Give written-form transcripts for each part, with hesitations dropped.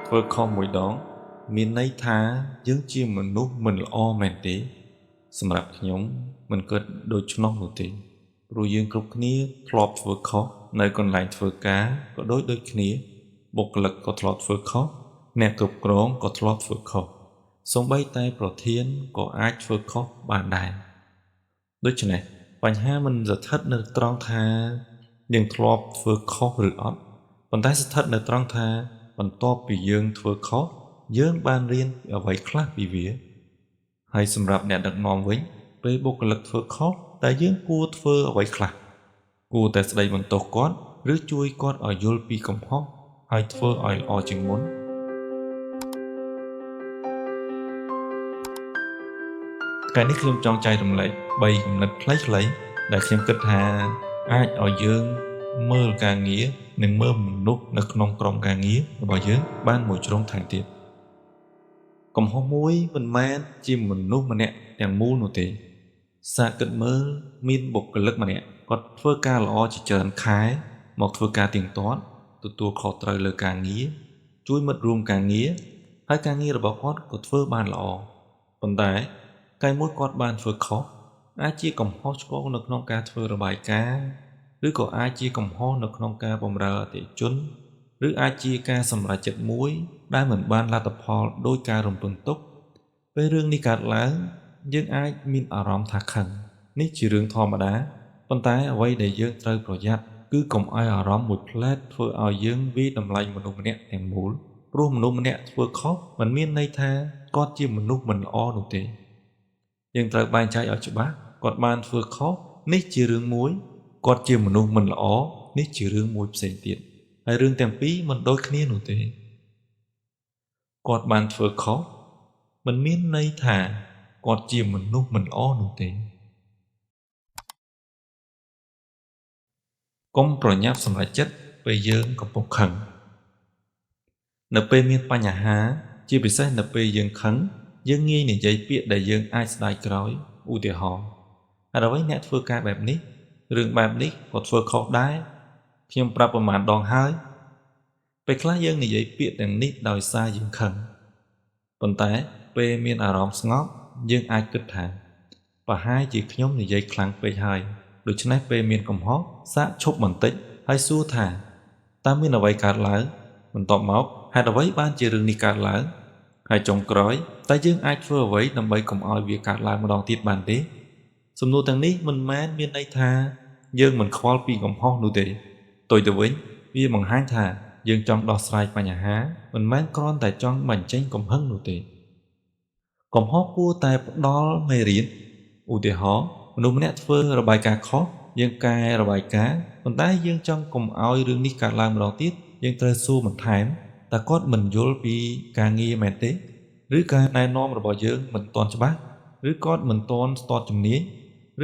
ធ្វើខុសមួយដងមានន័យថាយើងជាមនុស្សមិនល្អមែនទេសម្រាប់ខ្ញុំមិនគិតដូច្នោះនោះទេព្រោះយើងគ្រប់គ្នាធ្លាប់ធ្វើខុសនៅកន្លែងធ្វើការក៏ដូចគ្នាបុគ្គលិកក៏ធ្លាប់ធ្វើខុសអ្នកគ្រប់គ្រងក៏ធ្លាប់ធ្វើខុសសូម្បីតែប្រធានក៏អាចធ្វើខុសបានដែរដូច្នេះបញ្ហាមិនស្ថិតនៅត្រង់ថាយើងធ្លាប់ធ្វើខុសឬអត់ប៉ុន្តែស្ថិតនៅត្រង់ថាបន្ទាប់ពីយើងធ្វើខុសយើងបានរៀនអ្វីខ្លះពីវាហើយសម្រាប់អ្នកដឹកនាំវិញពេលបុគ្គលិកធ្វើខុសតែយើងគួរធ្វើអ្វីខ្លះគួរតែស្ដីបន្ទោសគាត់ឬជួយគាត់ឲ្យយល់ពីកំហុសហើយធ្វើឲ្យល្អជាងមុនថ្ងៃនេះខ្ញុំចង់ចែករំលែក3គំនិតខ្លីៗដែលខ្ញុំគិតថាអាចឲ្យយើងមើលការងារនិងមើលមនុស្សនៅក្នុងក្រុមការងាររបស់យើងបានមួយជ្រុងថែមទៀតកំហុសមួយមិនមែនជាមនុស្សម្នាក់ទាំងមូលនោះទេសាកគិតមើលមានបុគ្គលិកម្នាក់គាត់ធ្វើការល្អជាច្រើនខែមកធ្វើការទៀងទាត់ទទួលខុសត្រូវលើការងារជួយមិត្តរួមការងារហើយការងាររបស់គាត់ក៏ធ្វើបានល្អប៉ុន្តែកាលមួយគាត់បានធ្វើខុសអាចជាកំហុសឆ្គងនៅក្នុងការធ្វើរបាយការណ៍ឬក៏អាចជាកំហុសនៅក្នុងការបម្រើអតិថិជនឬអាចជាការសម្រេចចិត្តមួយដែលមិនបានលទ្ធផលដោយការរំពឹងទុកពេលរឿងនេះកើតឡើងយើងអាចមានអារម្មណ៍ថាខឹងនេះជារឿងធម្មតាប៉ុន្តែអ្វីដែលយើងត្រូវប្រយ័ត្នគឺកុំឲ្យអារម្មណ៍មួយផ្លែតធ្វើឲ្យយើងវាយតម្លៃមនុស្សម្នាក់ទាំងមូលព្រោះមនុស្សម្នាក់ធ្វើខុសមិនមានន័យថាគាត់ជាមនុស្សមិនល្អនោះទេយើងត្រូវបែងចែកឲ្យច្បាស់គាត់បានធ្វើខុសនេះជារឿងមួយគាត់ជាមនុស្សមិនល្អនេះជារឿងមួយផ្សេងទៀតហើយរឿងទាំងពីរមិនដូចគ្នានោះទេគាត់បានធ្វើខុសមិនមានន័យថាគាត់ជាមនុស្សមិនល្អនោះទេកុំប្រញាប់សម្រេចចិត្តពេលយើងកំពុងខឹងនៅពេលមានបញ្ហាជាពិសេសនៅពេលយើងខឹងយើងងាយនិយាយពាក្យដែលយើងអាចស្ដាយក្រោយឧទាហរណ៍ហេតុអ្វីអ្នកធ្វើការបែបនេះរឿងបែបនេះក៏ធ្វើខុសដែរខ្ញុំប្រាប់ប្រមាណដងហើយពេលខ្លះយើងនិយាយពាក្យទាំងនេះដោយសារយើងខឹងប៉ុន្តែពេលមានអារម្មណ៍ស្ងប់យើងអាចគិតថាប្រហែលជាខ្ញុំនិយាយខ្លាំងពេកហើយដូច្នេះពេលមានកំហុសសាកឈប់បន្តិចហើយសួរថាតើមានអ្វីកើតឡើងបន្ទាប់មកហេតុអ្វីបានជារឿងនេះកើតឡើងហើយចុងក្រោយតើយើងអាចធ្វើអ្វីដើម្បីកុំឲ្យវាកើតឡើងម្ដងទៀតបានទេសំណួរទាំងនេះមិនមែនមានន័យថាយើងមិនខ្វល់ពីកំហុសនោះទេផ្ទុយទៅវិញវាបង្ហាញថាយើងចង់ដោះស្រាយបញ្ហាមិនមែនគ្រាន់តែចង់បញ្ចេញកំហឹងនោះទេកំហុសគួរតែផ្ដល់មេរៀនឧទាហរណ៍មនុស្សម្នាក់ធ្វើរបាយការណ៍ខុសយើងកែរបាយការណ៍ប៉ុន្តែយើងចង់កុំឲ្យរឿងនេះកើតឡើងម្ដងទៀតយើងត្រូវសួរបន្ថែមតើគាត់មិនយល់ពីការងារមែនទេឬការណែនាំរបស់យើងមិនទាន់ច្បាស់ឬគាត់មិនទាន់ស្ទាត់ជំនាញ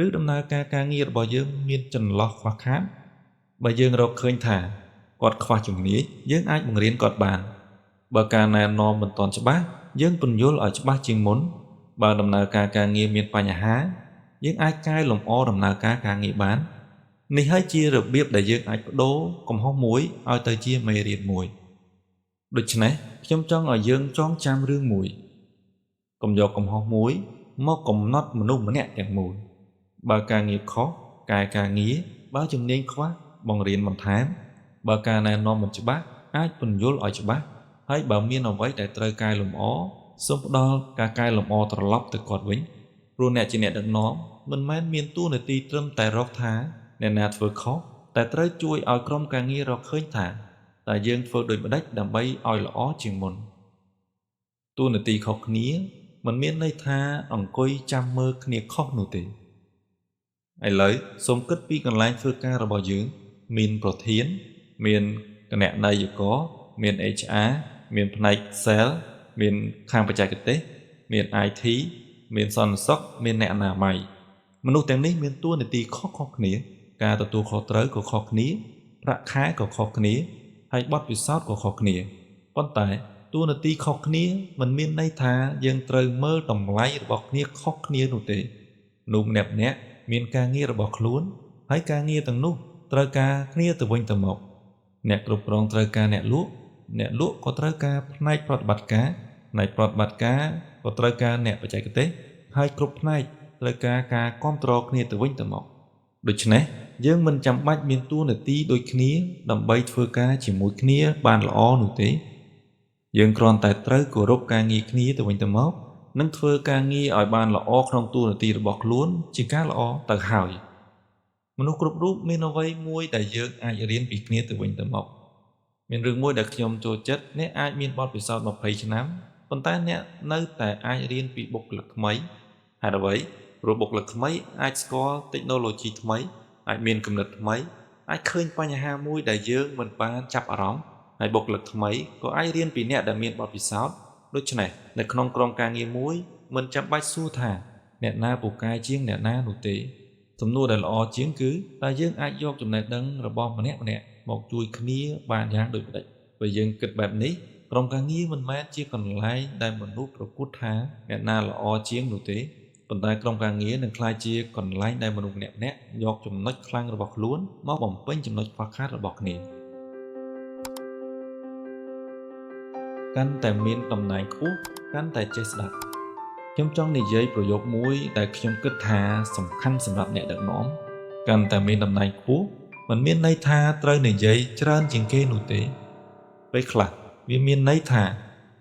ឬដំណើរការងាររបស់យើងមានចន្លោះខ្វះខាតបើយើងរកឃើញថាគាត់ខ្វះជំនាញយើងអាចបង្រៀនគាត់បានបើការណែនាំមិនទាន់ច្បាស់យើងពន្យល់ឲ្យច្បាស់ជាងមុនបើដំណើរការងារមានបញ្ហាយើងអាចកែលម្អដំណើរការងារបាននេះហើយជារបៀបដែលយើងអាចបដូរកំហុសមួយឲ្យទៅជាមេរៀនមួយដូច្នេះខ្ញុំចង់ឲ្យយើងចងចាំរឿងមួយកុំយកកំហុសមួយមកកំណត់មនុស្សម្នាក់ទាំងមូលបើការងារខុសកែការងារបើជំនាញខ្វះបង្រៀនបន្ថែមបើការណែនាំមិនច្បាស់អាចពន្យល់ឲ្យច្បាស់ហើយបើមានអ្វីដែលត្រូវកែលម្អសូមផ្ដល់ការកែលម្អត្រឡប់ទៅគាត់វិញព្រោះអ្នកជាអ្នកដឹកនាំមិនមែនមានតួនាទីត្រឹមតែរកថាអ្នកណាធ្វើខុសតែត្រូវជួយឲ្យក្រុមការងាររកឃើញថាតើយើងធ្វើដូចម្តេចដើម្បីឲ្យល្អជាងមុនតួនាទីខុសគ្នាមិនមានន័យថាអង្គុយចាំមើលគ្នាខុសនោះទេឥឡូវសូមគិតពីកន្លែងធ្វើការរបស់យើងមានប្រធានមានគណនេយ្យករមាន HR មានផ្នែក Sale មានខាងបច្ចេកទេសមាន IT មានសន្តិសុខមានអ្នកអនាម័យមនុស្សទាំងនេះមានតួនាទីខុសៗគ្នាការទទួលខុសត្រូវក៏ខុសគ្នាប្រាក់ខែក៏ខុសគ្នាហើយបទពិសោធន៍ក៏ខុសគ្នាប៉ុន្តែតួនាទីខុសគ្នាមិនមានន័យថាយើងត្រូវមើលតម្លៃរបស់គ្នាខុសគ្នានោះទេមនុស្សម្នាក់ៗមានការងាររបស់ខ្លួនហើយការងារទាំងនោះត្រូវការគ្នាទៅវិញទៅមកអ្នកគ្រប់គ្រងត្រូវការអ្នកលក់ អ្នកលក់ក៏ត្រូវការផ្នែកប្រតិបត្តិការផ្នែកប្រតិបត្តិការក៏ត្រូវការអ្នកបច្ចេកទេសហើយគ្រប់ផ្នែកត្រូវការការគ្រប់គ្រងគ្នាទៅវិញទៅមកដូច្នេះយើងមិនចាំបាច់មានតួនាទីដូចគ្នាដើម្បីធ្វើការជាមួយគ្នាបានល្អនោះទេយើងគ្រាន់តែត្រូវគោរពការងារគ្នាទៅវិញទៅមកនិងធ្វើការងារឲ្យបានល្អក្នុងតួនាទីរបស់ខ្លួនជាការល្អទៅហើយមនុស្សគ្រប់រូបមានអ្វីមួយដែលយើងអាចរៀនពីគ្នាទៅវិញទៅមកមានរឿងមួយដែលខ្ញុំចូលចិត្តអ្នកអាចមានបទពិសោធន៍20ឆ្នាំប៉ុន្តែអ្នកនៅតែអាចរៀនពីបុគ្គលិកថ្មីហេតុអ្វីព្រោះបុគ្គលិកថ្មីអាចស្គាល់តិចណូឡូជីថ្មីអាចមានគំនិតថ្មីអាចឃើញបញ្ហាមួយដែលយើងមិនបានចាប់អារម្មណ៍ហើយបុគ្គលិកថ្មីក៏អាចរៀនពីអ្នកដែលមានបទពិសោធន៍ដូច្នេះនៅក្នុងក្រុមការងារមួយមិនចាំបាច់សួរថាអ្នកណាពូកែជាងអ្នកណានោះទេសំណួរដែលល្អជាងគឺតើយើងអាចយកចំណេះដឹងរបស់ម្នាក់ៗមកជួយគ្នាបានយ៉ាងដូចម្តេចបើយើងគិតបែបនេះក្រុមការងារមិនមែនជាកន្លែងដែលមនុស្សប្រកួតថាអ្នកណាល្អជាងនោះទេប៉ុន្តែក្រុមការងារនឹងក្លាយជាកន្លែងដែលមនុស្សម្នាក់ៗយកចំណុចខ្លាំងរបស់ខ្លួនមកបំពេញចំណុចខ្វះខាតរបស់គ្នាកាន់តែមានតំណែងខ្ពស់កាន់តែចេះស្ដាប់ខ្ញុំចង់និយាយប្រយោគមួយដែលខ្ញុំគិតថាសំខាន់សម្រាប់អ្នកដឹកនាំកាន់តែមានតំណែងខ្ពស់មិនមានន័យថាត្រូវនិយាយច្រើនជាងគេនោះទេពេលខ្លះវាមានន័យថា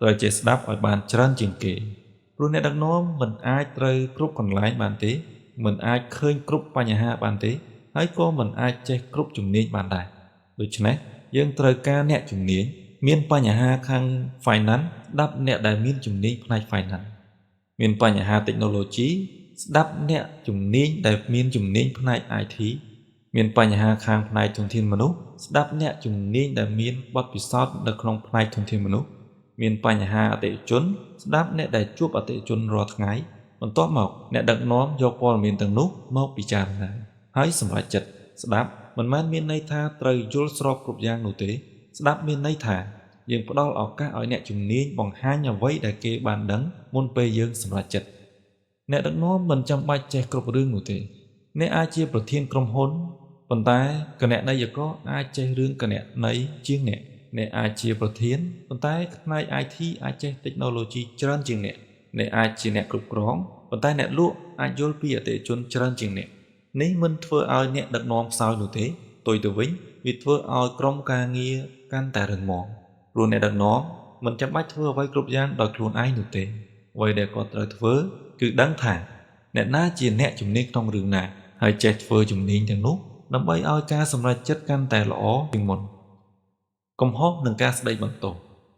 ត្រូវចេះស្ដាប់ឲ្យបានច្រើនជាងគេព្រោះអ្នកដឹកនាំមិនអាចត្រូវគ្រប់កន្លែងបានទេមិនអាចឃើញគ្រប់បញ្ហាបានទេហើយក៏មិនអាចចេះគ្រប់ជំនាញបានដែរដូច្នេះយើងត្រូវការអ្នកជំនាញមានបញ្ហាខាង Finance ស្ដាប់អ្នកដែលមានជំនាញផ្នែក Finance មានបញ្ហា Technology ស្ដាប់អ្នកជំនាញដែលមានជំនាញផ្នែក IT មានបញ្ហាខាងផ្នែកធនធានមនុស្សស្ដាប់អ្នកជំនាញដែលមានបទពិសោធន៍នៅក្នុងផ្នែកធនធានមនុស្សមានបញ្ហាអតិថិជនស្ដាប់អ្នកដែលជួបអតិថិជនរាល់ថ្ងៃបន្ទាប់មកអ្នកដឹកនាំយកព័ត៌មានទាំងនោះមកពិចារណាហើយសម្រេចចិត្តស្ដាប់មិនមែនមានន័យថាត្រូវយល់ស្របគ្រប់យ៉ាងនោះទេស្ដាប់មានន័យថាយើងផ្ដល់ឱកាសឲ្យអ្នកជំនាញបង្ហាញអ្វីដែលគេបានដឹងមុនពេលយើងសម្រេចចិត្តអ្នកដឹកនាំមិនចាំបាច់ចេះគ្រប់រឿងនោះទេអ្នកអាចជាប្រធានក្រុមហ៊ុនប៉ុន្តែគណនេយ្យករអាចចេះរឿងគណនេយ្យជាងអ្នកអាចជាប្រធានប៉ុន្តែផ្នែក IT អាចចេះ Technology ច្រើនជាងអ្នកអាចជាអ្នកគ្រប់គ្រងប៉ុន្តែអ្នកលក់អាចយល់ពីអតិថិជនច្រើនជាងអ្នកនេះមិនធ្វើឲ្យអ្នកដឹកនាំខ្សោយនោះទេផ្ទុយទៅវិញវាធ្វើឲ្យក្រុមការងារកាន់តែរឹងមាំព្រោះអ្នកដឹកនាំមិនចាំបាច់ធ្វើអ្វីគ្រប់យ៉ាងដោយខ្លួនឯងនោះទេអ្វីដែលគាត់ត្រូវធ្វើគឺដឹងថាអ្នកណាជាអ្នកជំនាញក្នុងរឿងណាហើយចេះធ្វើជំនាញទាំងនោះដើម្បីឲ្យការសម្រេចចិត្តកាន់តែល្អជាងមុនកំហុសនិងការស្ដីបន្ទោស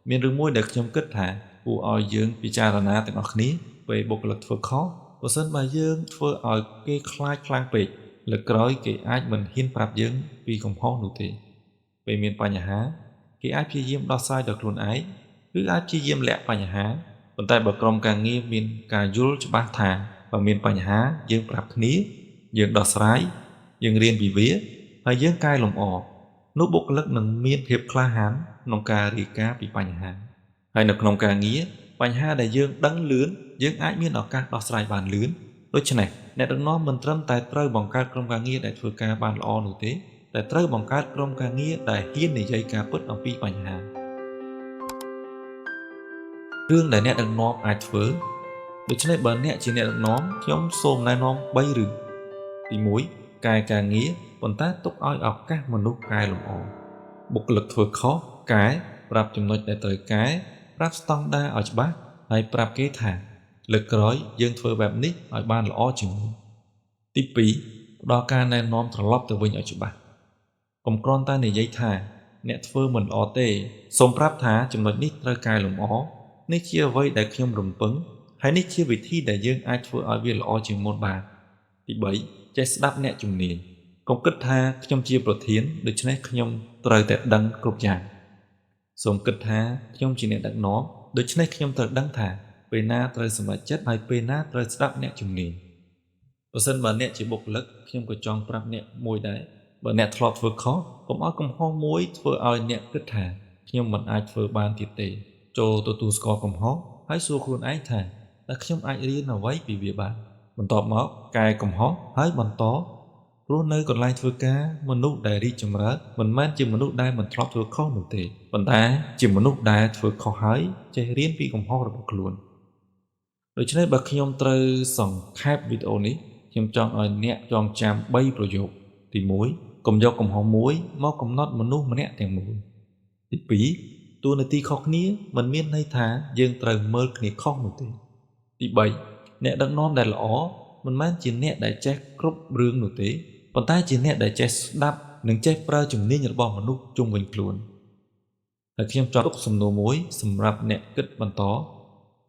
មានរឿងមួយដែលខ្ញុំគិតថាគួរឲ្យយើងពិចារណាទាំងអស់គ្នាពេលបុគ្គលិកធ្វើខុសបើសិនបើយើងធ្វើឲ្យគេខ្លាចខ្លាំងពេកលើកក្រោយគេអាចមិនហ៊ានប្រាប់យើងពីកំហុសនោះទេពេលមានបញ្ហាគេអាចព្យាយាមដោះស្រាយដោយខ្លួនឯងឬអាចព្យាយាមលាក់បញ្ហាប៉ុន្តែបើក្រុមការងារមានការយល់ច្បាស់ថាបើមានបញ្ហាយើងប្រាប់គ្នាយើងដោះស្រាយយើងរៀនពីវាហើយយើងកែលម្អនោះបុគ្គលិកនឹងមានភាពក្លាហានក្នុងការរាយការណ៍ពីបញ្ហាហើយនៅក្នុងការងារបញ្ហាដែលយើងដឹងលឿនយើងអាចមានឱកាសដោះស្រាយបានលឿនដូច្នេះអ្នកដឹកនាំមិនត្រឹមតែត្រូវបង្កើតក្រុមការងារដែលធ្វើការបានល្អនោះទេតែត្រូវបង្កើតក្រុមការងារដែលហ៊ាននិយាយការពិតអំពីបញ្ហារឿងដែលអ្នកដឹកនាំអាចធ្វើដូច្នេះបើអ្នកជាអ្នកដឹកនាំខ្ញុំសូមណែនាំ3រឿងទី1កែការងារប៉ុន្តែទុកឲ្យឱកាសមនុស្សកែលម្អបុគ្គលិកធ្វើខុសកែប្រាប់ចំណុចដែលត្រូវកែប្រាប់ស្តង់ដារឲ្យច្បាស់ហើយប្រាប់គេថាលើកក្រោយយើងធ្វើបែបនេះឲ្យបានល្អជាងមុនទី2ផ្ដល់ការណែនាំត្រឡប់ទៅវិញឲ្យច្បាស់កុំគ្រាន់តែនិយាយថាអ្នកធ្វើមិនល្អទេសូមប្រាប់ថាចំណុចនេះត្រូវកែលម្អនេះជាអ្វីដែលខ្ញុំរំពឹងហើយនេះជាវិធីដែលយើងអាចធ្វើឲ្យវាល្អជាងមុនបានទី3ចេះស្ដាប់អ្នកជំនាញកុំគិតថាខ្ញុំជាប្រធានដូច្នេះខ្ញុំត្រូវតែដឹងគ្រប់យ៉ាងសូមគិតថាខ្ញុំជាអ្នកដឹកនាំដូច្នេះខ្ញុំត្រូវដឹងថាពេលណាត្រូវសម្រេចចិត្តហើយពេលណាត្រូវស្ដាប់អ្នកជំនាញបើសិនបើអ្នកជាបុគ្គលិកខ្ញុំក៏ចង់ប្រាប់អ្នកមួយដែរបើអ្នកធ្លាប់ធ្វើខុសកុំឲ្យកំហុសមួយធ្វើឲ្យអ្នកគិតថាខ្ញុំមិនអាចធ្វើបានទៀតទេចូលទទួលស្គាល់កំហុសហើយសួរខ្លួនឯងថាតើខ្ញុំអាចរៀនអ្វីពីវាបានបន្ទាប់មកកែកំហុសហើយបន្ត ព្រោះនៅកន្លែងធ្វើការមនុស្សដែលរីកចម្រើនមិនមែនជាមនុស្សដែលមិនធ្លាប់ធ្វើខុសនោះទេប៉ុន្តែជាមនុស្សដែលធ្វើខុសហើយចេះរៀនពីកំហុសរបស់ខ្លួនដូច្នេះបើខ្ញុំត្រូវសង្ខេបវីដេអូនេះខ្ញុំចង់ឲ្យអ្នកចងចាំ3ប្រយោគទី1កុំយកកំហុសមួយមកកំណត់មនុស្សម្នាក់ទាំងមូលទី2តួនាទីខុសគ្នាមិនមានន័យថាយើងត្រូវមើលគ្នាខុសនោះទេទី3អ្នកដឹកនាំដែលល្អមិនមែនជាអ្នកដែលចេះគ្រប់រឿងនោះទេប៉ុន្តែជាអ្នកដែលចេះស្ដាប់និងចេះប្រើជំនាញរបស់មនុស្សជុំវិញខ្លួនហើយខ្ញុំចង់ទុកសំណួរមួយសម្រាប់អ្នកគិតបន្ត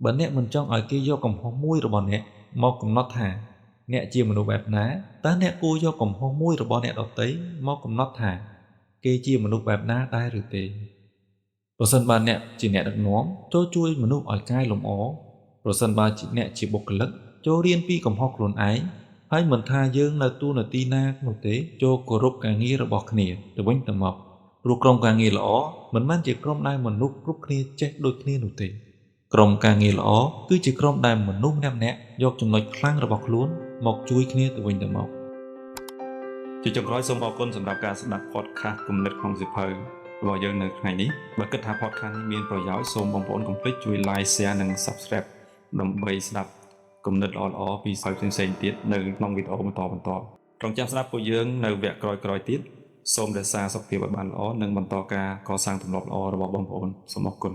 បើអ្នកមិនចង់ឲ្យគេយកកំហុសមួយរបស់អ្នកមកកំណត់ថាអ្នកជាមនុស្សបែបណាតើអ្នកគួរយកកំហុសមួយរបស់អ្នកដទៃមកកំណត់ថាគេជាមនុស្សបែបណាដែរឬទេប្រសិនបើអ្នកជាអ្នកដឹកនាំចូលជួយមនុស្សឲ្យកែលម្អប្រសិនបើអ្នកជាបុគ្គលិកចូលរៀនពីកំហុសខ្លួនឯងហើយមិនថាយើងនៅតួនាទីណានោះទេចូលគោរពការងាររបស់គ្នាទៅវិញទៅមកព្រោះក្រុមការងារល្អមិនមែនជាក្រុមដែលមនុស្សគ្រប់គ្នាចេះដូចគ្នានោះទេក្រុមការងារល្អគឺជាក្រុមដែលមនុស្សម្នាក់ៗយកចំណុចខ្លាំងរបស់ខ្លួនមកជួយគ្នាទៅវិញទៅមកជាចុងក្រោយសូមអរគុណសម្រាប់ការស្ដាប់ podcast គំនិតក្នុងសៀវភៅរបស់យើងនៅថ្ងៃនេះបើគិតថា podcast នេះមានប្រយោជន៍សូមបងប្អូនកុំភ្លេចជួយ like share និង subscribe ដើម្បីស្ដាប់គំនិតល្អៗពីសៀវភៅផ្សេងៗទៀតនៅក្នុងវីដេអូបន្តរងចាំស្ដាប់ពួកយើងនៅវគ្គក្រោយៗទៀតសូមរក្សាសុខភាពឲ្យបានល្អនិងបន្តការកសាងទម្លាប់ល្អរបស់បងប្អូនសូមអរគុណ